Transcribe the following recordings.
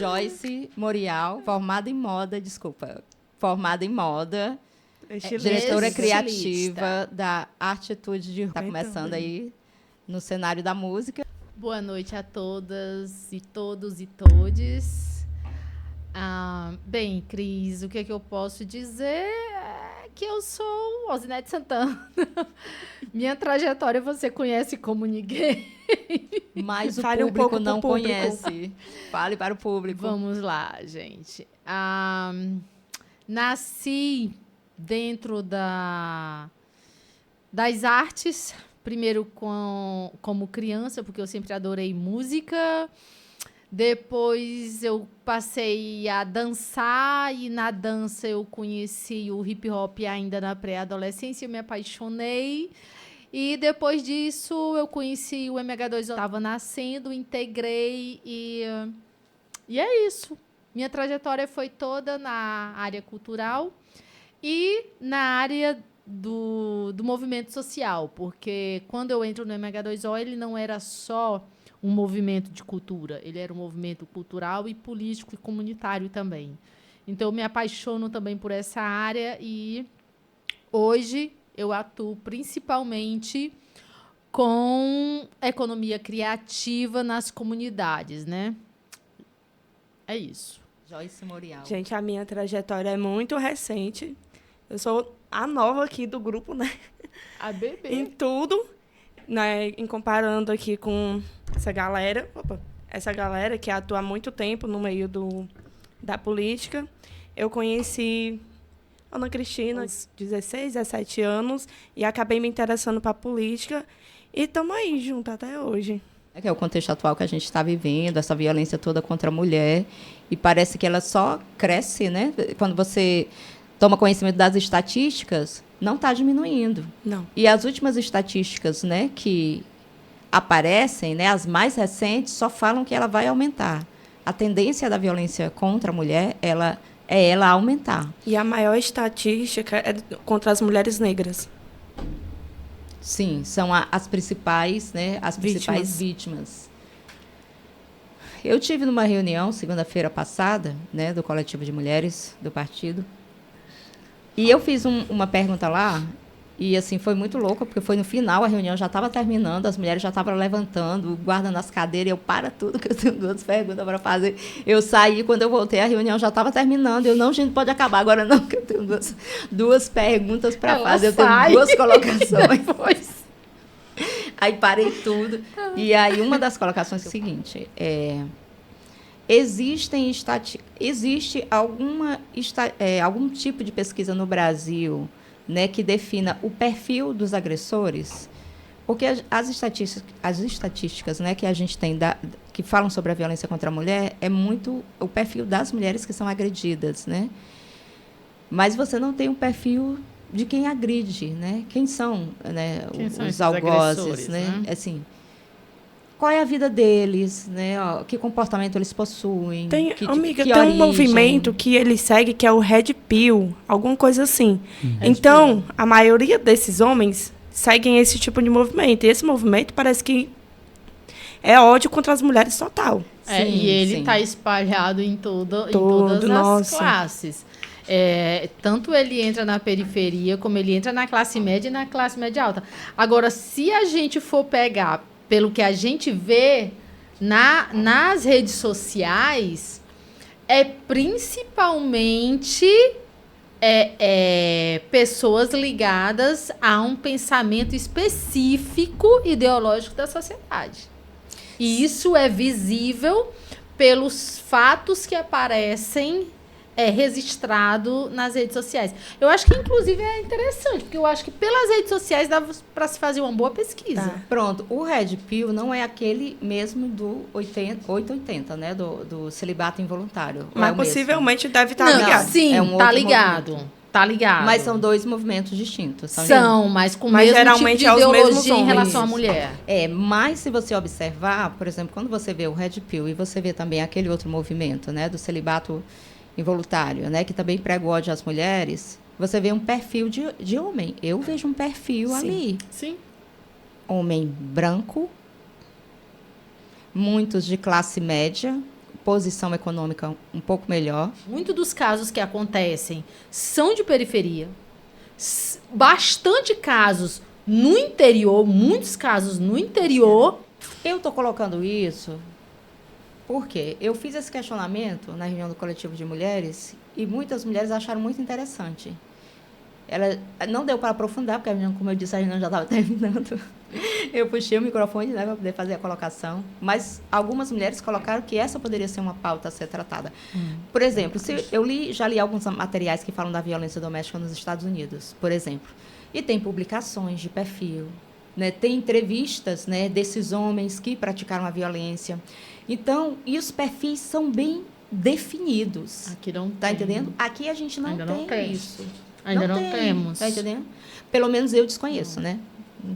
Joyce Morial, formada em moda, diretora criativa da Artitude de... Está começando aí no cenário da música. Boa noite a todas e todos e todes. Bem, Cris, o que é que eu posso dizer é que eu sou Osinete Santana. Minha trajetória você conhece como ninguém. Mas o público não conhece. Fale para o público. Vamos lá, gente. Nasci dentro das artes, primeiro como criança, porque eu sempre adorei música. Depois eu passei a dançar e na dança eu conheci o hip hop ainda na pré-adolescência, eu me apaixonei. E depois disso eu conheci o MH2, eu estava nascendo, integrei e é isso. Minha trajetória foi toda na área cultural e na área do movimento social, porque quando eu entro no MH2O, ele não era só um movimento de cultura, ele era um movimento cultural e político e comunitário também. Então, eu me apaixono também por essa área e hoje eu atuo principalmente com economia criativa nas comunidades, né? É isso. Joyce Morial. Gente, a minha trajetória é muito recente. Eu sou a nova aqui do grupo, né? A bebê. Em tudo, né? Em comparando aqui com essa galera que atua há muito tempo no meio da política. Eu conheci Ana Cristina aos 16, 17 anos e acabei me interessando para a política e estamos aí junto até hoje. Que é o contexto atual que a gente está vivendo, essa violência toda contra a mulher, e parece que ela só cresce, né? Quando você toma conhecimento das estatísticas, não está diminuindo. Não. E as últimas estatísticas, né, que aparecem, né, as mais recentes, só falam que ela vai aumentar. A tendência da violência contra a mulher, ela aumentar. E a maior estatística é contra as mulheres negras. Sim, são as principais, né, principais vítimas. Eu tive numa reunião, segunda-feira passada, né, do coletivo de mulheres do partido, e eu fiz uma pergunta lá, e assim, foi muito louco, porque foi no final, a reunião já estava terminando, as mulheres já estavam levantando, guardando as cadeiras, eu para tudo, que eu tenho duas perguntas para fazer. Eu saí, quando eu voltei, a reunião já estava terminando. Eu, não, gente, pode acabar agora não, que eu tenho duas perguntas para fazer, eu tenho duas colocações. Aí parei tudo. E aí uma das colocações é o seguinte, existe algum tipo de pesquisa no Brasil, né, que defina o perfil dos agressores? Porque as estatísticas, né, que a gente tem que falam sobre a violência contra a mulher é muito o perfil das mulheres que são agredidas, né? Mas você não tem um perfil de quem agride, né? Quem são, né, os algozes, né? Assim, qual é a vida deles, né? Que comportamento eles possuem? Tem um movimento que ele segue, que é o Red Pill, alguma coisa assim. Então, a maioria desses homens seguem esse tipo de movimento. E esse movimento parece que é ódio contra as mulheres total. E ele está espalhado em todas as classes. Tanto ele entra na periferia, como ele entra na classe média e na classe média alta. Agora, se a gente for pegar pelo que a gente vê nas redes sociais, é principalmente pessoas ligadas a um pensamento específico ideológico da sociedade. E isso é visível pelos fatos que aparecem registrado nas redes sociais. Eu acho que, inclusive, é interessante, porque eu acho que pelas redes sociais dá para se fazer uma boa pesquisa. Tá. Pronto, o Red Pill não é aquele mesmo do 880, né, do celibato involuntário. Mas possivelmente deve estar ligado. Sim, tá ligado. Tá ligado. Mas são dois movimentos distintos. Mas com o mesmo geralmente tipo de ideologia em isso. relação à mulher. Mas se você observar, por exemplo, quando você vê o Red Pill e você vê também aquele outro movimento, né, do celibato involuntário, né, que também prega o ódio às mulheres, você vê um perfil de homem. Eu vejo um perfil ali. Sim. Homem branco, muitos de classe média, posição econômica um pouco melhor. Muitos dos casos que acontecem são de periferia. Bastante casos no interior, muitos casos no interior. Eu estou colocando isso porque eu fiz esse questionamento na reunião do coletivo de mulheres e muitas mulheres acharam muito interessante. Ela não deu para aprofundar, porque a reunião, como eu disse, a reunião já estava terminando. Eu puxei o microfone, né, para poder fazer a colocação. Mas algumas mulheres colocaram que essa poderia ser uma pauta a ser tratada. Por exemplo, já li alguns materiais que falam da violência doméstica nos Estados Unidos, por exemplo. E tem publicações de perfil, né, tem entrevistas, né, desses homens que praticaram a violência. Então, e os perfis são bem definidos. Aqui não tá tem. Entendendo? Aqui a gente não tem isso. Ainda não temos. Tá entendendo? Pelo menos eu desconheço, né?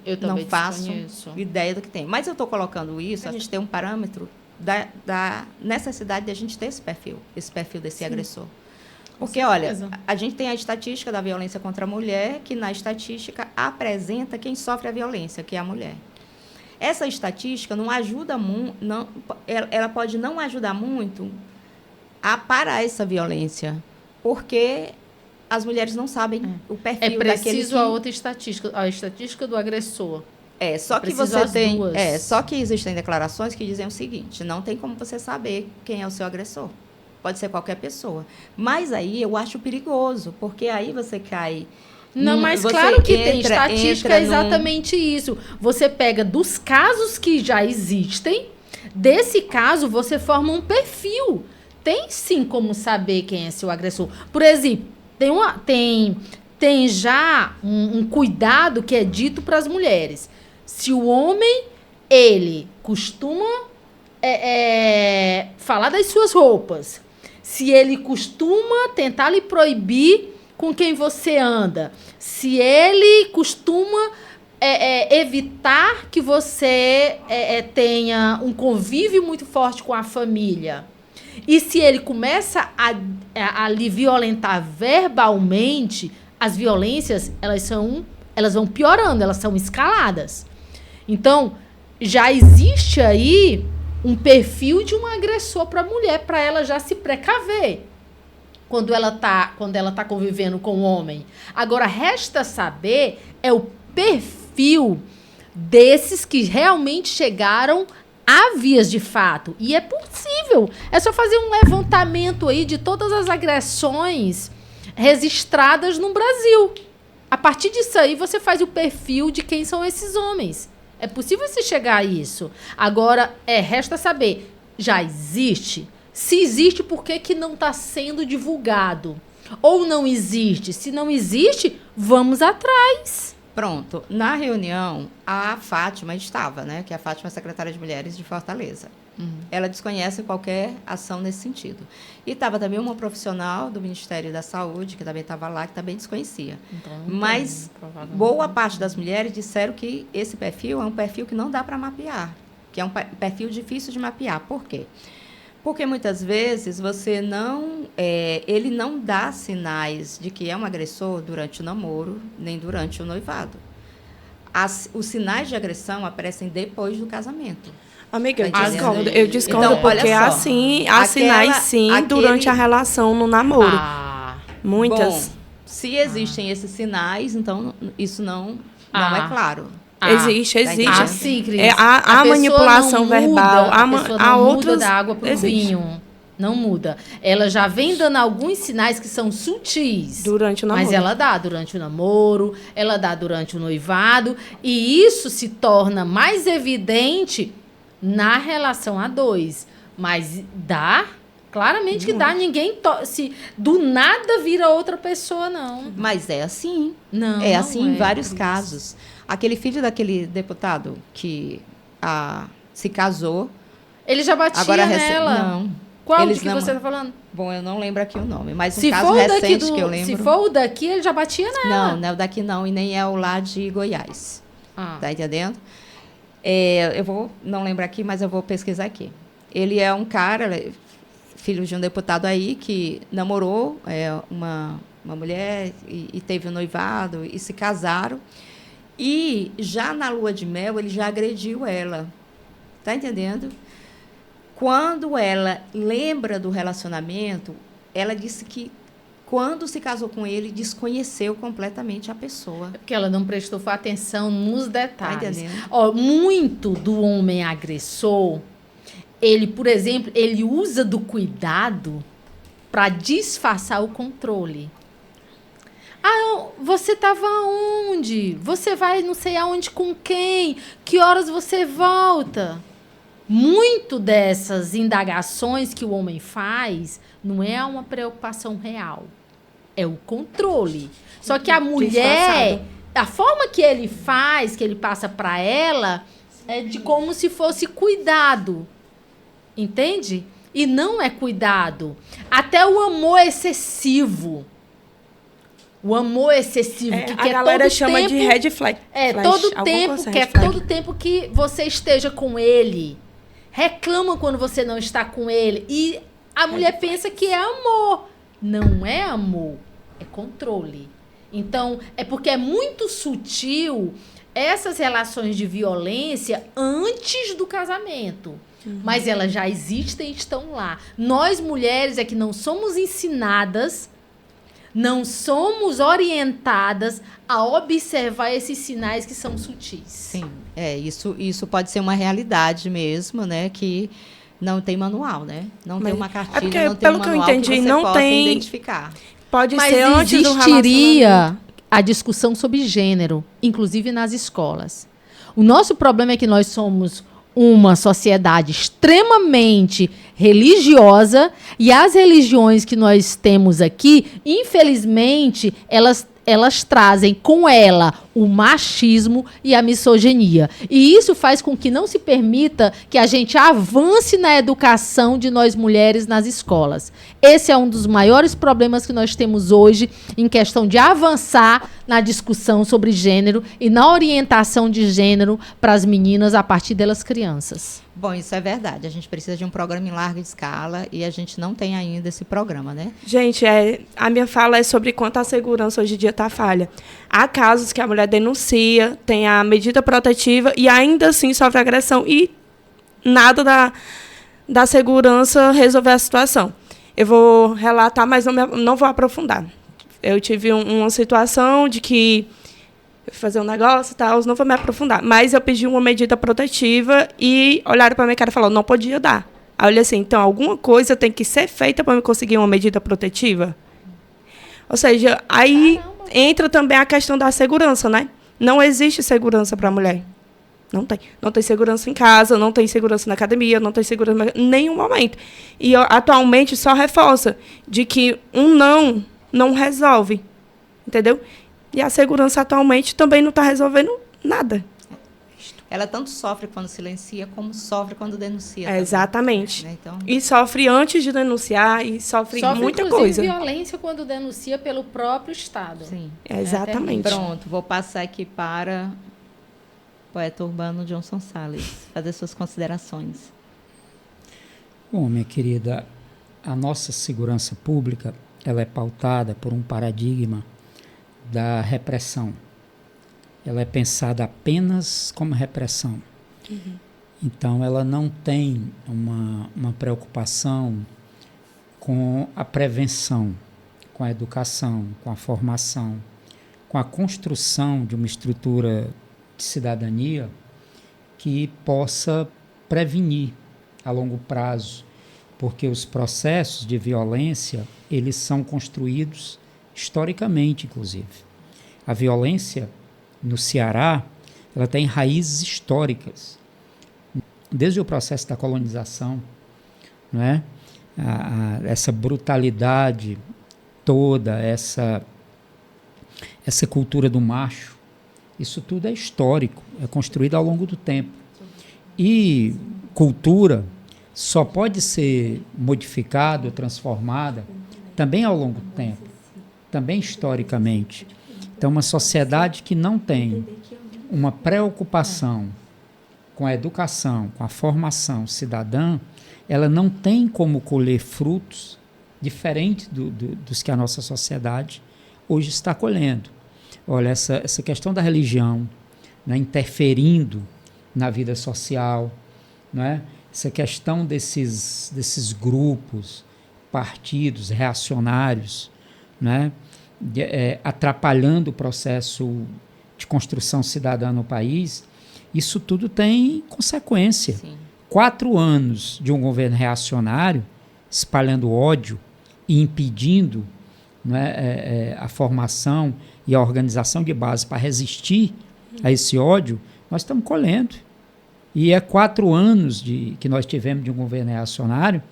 Eu também não faço desconheço. ideia do que tem. Mas eu estou colocando isso, a gente tem um parâmetro da necessidade de a gente ter esse perfil desse agressor. Porque, olha, a gente tem a estatística da violência contra a mulher, que na estatística apresenta quem sofre a violência, que é a mulher. Essa estatística não ajuda muito, ela pode não ajudar muito a parar essa violência, porque as mulheres não sabem o perfil daquele. É preciso a outra estatística, a estatística do agressor. Só que você tem. Só que existem declarações que dizem o seguinte: não tem como você saber quem é o seu agressor. Pode ser qualquer pessoa. Mas aí eu acho perigoso, porque aí você cai. Não, mas claro que tem. Estatística é exatamente isso. Você pega dos casos que já existem, desse caso você forma um perfil. Tem sim como saber quem é seu agressor. Por exemplo, tem já um cuidado que é dito para as mulheres. Se o homem, ele costuma falar das suas roupas, se ele costuma tentar lhe proibir com quem você anda, se ele costuma evitar que você tenha um convívio muito forte com a família, e se ele começa a lhe violentar verbalmente, as violências elas vão piorando, elas são escaladas. Então, já existe aí um perfil de um agressor para a mulher, para ela já se precaver quando ela tá convivendo com o homem. Agora, resta saber o perfil desses que realmente chegaram a vias de fato. E é possível. É só fazer um levantamento aí de todas as agressões registradas no Brasil. A partir disso aí, você faz o perfil de quem são esses homens. É possível se chegar a isso. Agora, resta saber, já existe? Se existe, por que não está sendo divulgado? Ou não existe? Se não existe, vamos atrás. Pronto. Na reunião, a Fátima estava, né? Que a Fátima é secretária de Mulheres de Fortaleza. Ela desconhece qualquer ação nesse sentido. E estava também uma profissional do Ministério da Saúde, que também estava lá, que também desconhecia. Então, mas boa parte das mulheres disseram que esse perfil é um perfil que não dá para mapear, que é um perfil difícil de mapear. Por quê? Porque muitas vezes ele não dá sinais de que é um agressor durante o namoro, nem durante o noivado. Os sinais de agressão aparecem depois do casamento. Amiga, eu discordo então, porque há sinais sim durante a relação no namoro. Muitas. Bom, se existem esses sinais, então isso não é claro. Existe. Sim, Cris. A manipulação verbal. A outras muda da água para o vinho. Não muda. Ela já vem dando alguns sinais que são sutis. Durante o namoro. Mas ela dá durante o namoro, ela dá durante o noivado. E isso se torna mais evidente na relação a dois. Mas dá, claramente que dá. Ninguém se do nada vira outra pessoa, não. Mas é assim. Não, é assim em vários casos. Aquele filho daquele deputado que se casou. Ele já batia nela? Não. Qual que você está falando? Bom, eu não lembro aqui o nome, mas um caso recente que eu lembro. Se for o daqui, ele já batia nela. Não é o daqui não, e nem é o lá de Goiás. Tá entendendo? Eu vou, não lembro aqui, mas eu vou pesquisar aqui. Ele é um cara, filho de um deputado aí, que namorou uma mulher e teve um noivado e se casaram. E já na lua de mel, ele já agrediu ela. Tá entendendo? quando ela lembra do relacionamento, ela disse que quando se casou com ele, desconheceu completamente a pessoa. Porque ela não prestou atenção nos detalhes. Tá, muito do homem agressor, ele, por exemplo, ele usa do cuidado para disfarçar o controle. Você estava onde? Você vai não sei aonde com quem? Que horas você volta? Muito dessas indagações que o homem faz não é uma preocupação real. É o controle. Só que a mulher, a forma que ele faz, que ele passa para ela, é de como se fosse cuidado. Entende? E não é cuidado. Até o amor excessivo. O amor excessivo, que a quer galera todo chama tempo, de red flag. todo tempo que você esteja com ele. Reclama quando você não está com ele. E a mulher pensa que é amor. Não é amor, é controle. Então, é porque é muito sutil essas relações de violência antes do casamento. Mas elas já existem e estão lá. Nós, mulheres, é que não somos ensinadas, não somos orientadas a observar esses sinais que são sutis. Sim, isso pode ser uma realidade mesmo, né? Que não tem manual, né? Não tem uma cartilha, não tem um manual que você possa identificar. Pode ser antes do relacionamento. Mas existiria a discussão sobre gênero, inclusive nas escolas. O nosso problema é que nós somos uma sociedade extremamente religiosa e as religiões que nós temos aqui, infelizmente, elas trazem com ela o machismo e a misoginia. E isso faz com que não se permita que a gente avance na educação de nós mulheres nas escolas. Esse é um dos maiores problemas que nós temos hoje em questão de avançar na discussão sobre gênero e na orientação de gênero para as meninas a partir delas crianças. Bom, isso é verdade. A gente precisa de um programa em larga escala e a gente não tem ainda esse programa, né? Gente, a minha fala é sobre quanto a segurança hoje em dia está falha. Há casos que a mulher denuncia, tem a medida protetiva e ainda assim sofre agressão e nada da segurança resolver a situação. Eu vou relatar, mas não vou aprofundar. Eu tive uma situação de que eu fui fazer um negócio e tal, não vou me aprofundar. Mas eu pedi uma medida protetiva e olharam para minha cara e falaram, não podia dar. Aí eu olhei assim, então alguma coisa tem que ser feita para eu conseguir uma medida protetiva? Ou seja, aí entra também a questão da segurança, né? Não existe segurança para a mulher. Não tem. Não tem segurança em casa, não tem segurança na academia, não tem segurança em nenhum momento. E atualmente só reforça de que um não resolve. Entendeu? E a segurança atualmente também não está resolvendo nada. Ela tanto sofre quando silencia, como sofre quando denuncia. Exatamente. Né? Então, e sofre antes de denunciar, e sofre muita coisa. Violência quando denuncia pelo próprio Estado. Sim. Exatamente. Pronto, vou passar aqui para o poeta urbano Johnson Salles, fazer suas considerações. Bom, minha querida, a nossa segurança pública ela é pautada por um paradigma da repressão. Ela é pensada apenas como repressão. Então, ela não tem uma preocupação com a prevenção, com a educação, com a formação, com a construção de uma estrutura de cidadania que possa prevenir a longo prazo, porque os processos de violência, eles são construídos historicamente, inclusive. A violência no Ceará, ela tem raízes históricas. Desde o processo da colonização, não é? Essa brutalidade toda, essa cultura do macho, isso tudo é histórico, é construído ao longo do tempo. E cultura só pode ser modificada ou transformada também ao longo do tempo, também historicamente. Então, uma sociedade que não tem uma preocupação com a educação, com a formação cidadã, ela não tem como colher frutos diferentes dos que a nossa sociedade hoje está colhendo. Olha, essa questão da religião, né, interferindo na vida social, não é? essa questão desses grupos, partidos reacionários, né, atrapalhando o processo de construção cidadã no país, isso tudo tem consequência. Sim. 4 anos de um governo reacionário espalhando ódio e impedindo, né, a formação e a organização de base para resistir a esse ódio, nós estamos colhendo. E é 4 anos que nós tivemos de um governo reacionário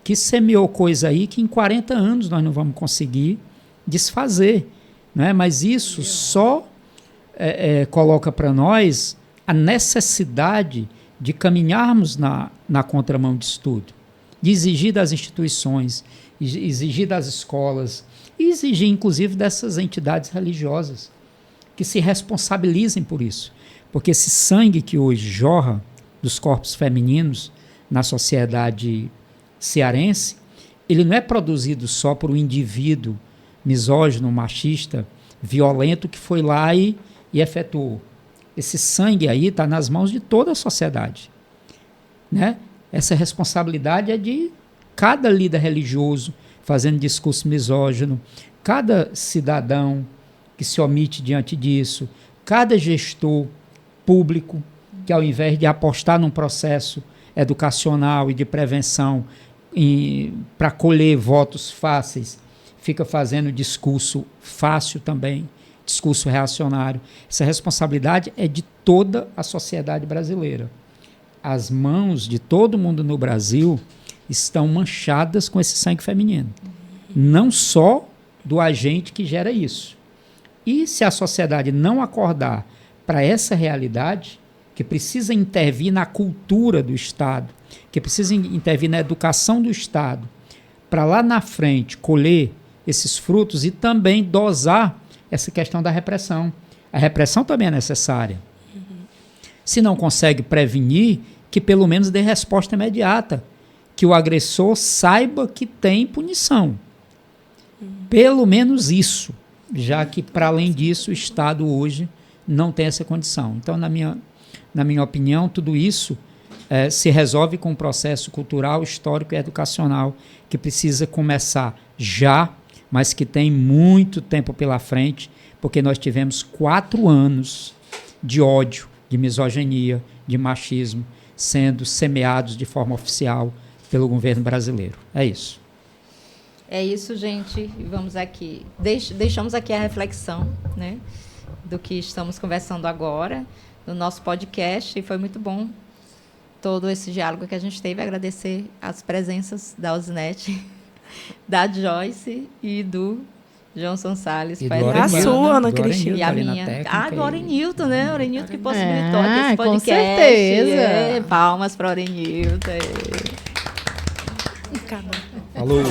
que semeou coisa aí que em 40 anos nós não vamos conseguir desfazer. Né? Mas isso só coloca para nós a necessidade de caminharmos na contramão disso tudo, de exigir das instituições, exigir das escolas, e exigir, inclusive, dessas entidades religiosas que se responsabilizem por isso. Porque esse sangue que hoje jorra dos corpos femininos na sociedade cearense, ele não é produzido só por um indivíduo misógino, machista, violento que foi lá e efetuou. Esse sangue aí está nas mãos de toda a sociedade. Né? Essa responsabilidade é de cada líder religioso fazendo discurso misógino, cada cidadão que se omite diante disso, cada gestor público que, ao invés de apostar num processo educacional e de prevenção para colher votos fáceis, fica fazendo discurso fácil também, discurso reacionário. Essa responsabilidade é de toda a sociedade brasileira. As mãos de todo mundo no Brasil estão manchadas com esse sangue feminino. Não só do agente que gera isso. E se a sociedade não acordar para essa realidade, que precisa intervir na cultura do Estado, que precisa intervir na educação do Estado, para lá na frente colher esses frutos e também dosar essa questão da repressão. A repressão também é necessária. Se não consegue prevenir, que pelo menos dê resposta imediata, que o agressor saiba que tem punição. Pelo menos isso, já que, para além disso, o Estado hoje não tem essa condição. Então, na minha opinião, tudo isso se resolve com um processo cultural, histórico e educacional que precisa começar já, mas que tem muito tempo pela frente, porque nós tivemos 4 anos de ódio, de misoginia, de machismo, sendo semeados de forma oficial pelo governo brasileiro. É isso. É isso, gente. Vamos aqui. Deixamos aqui a reflexão, né, do que estamos conversando agora no nosso podcast, e foi muito bom todo esse diálogo que a gente teve. Agradecer as presenças da Alzinete, da Joyce e do Johnson Salles. E a sua, Ana Cristina. E a minha. Do Orenilton, né? Orenilton que possibilitou aqui esse podcast. Com certeza. Palmas para Orenilton. Falou.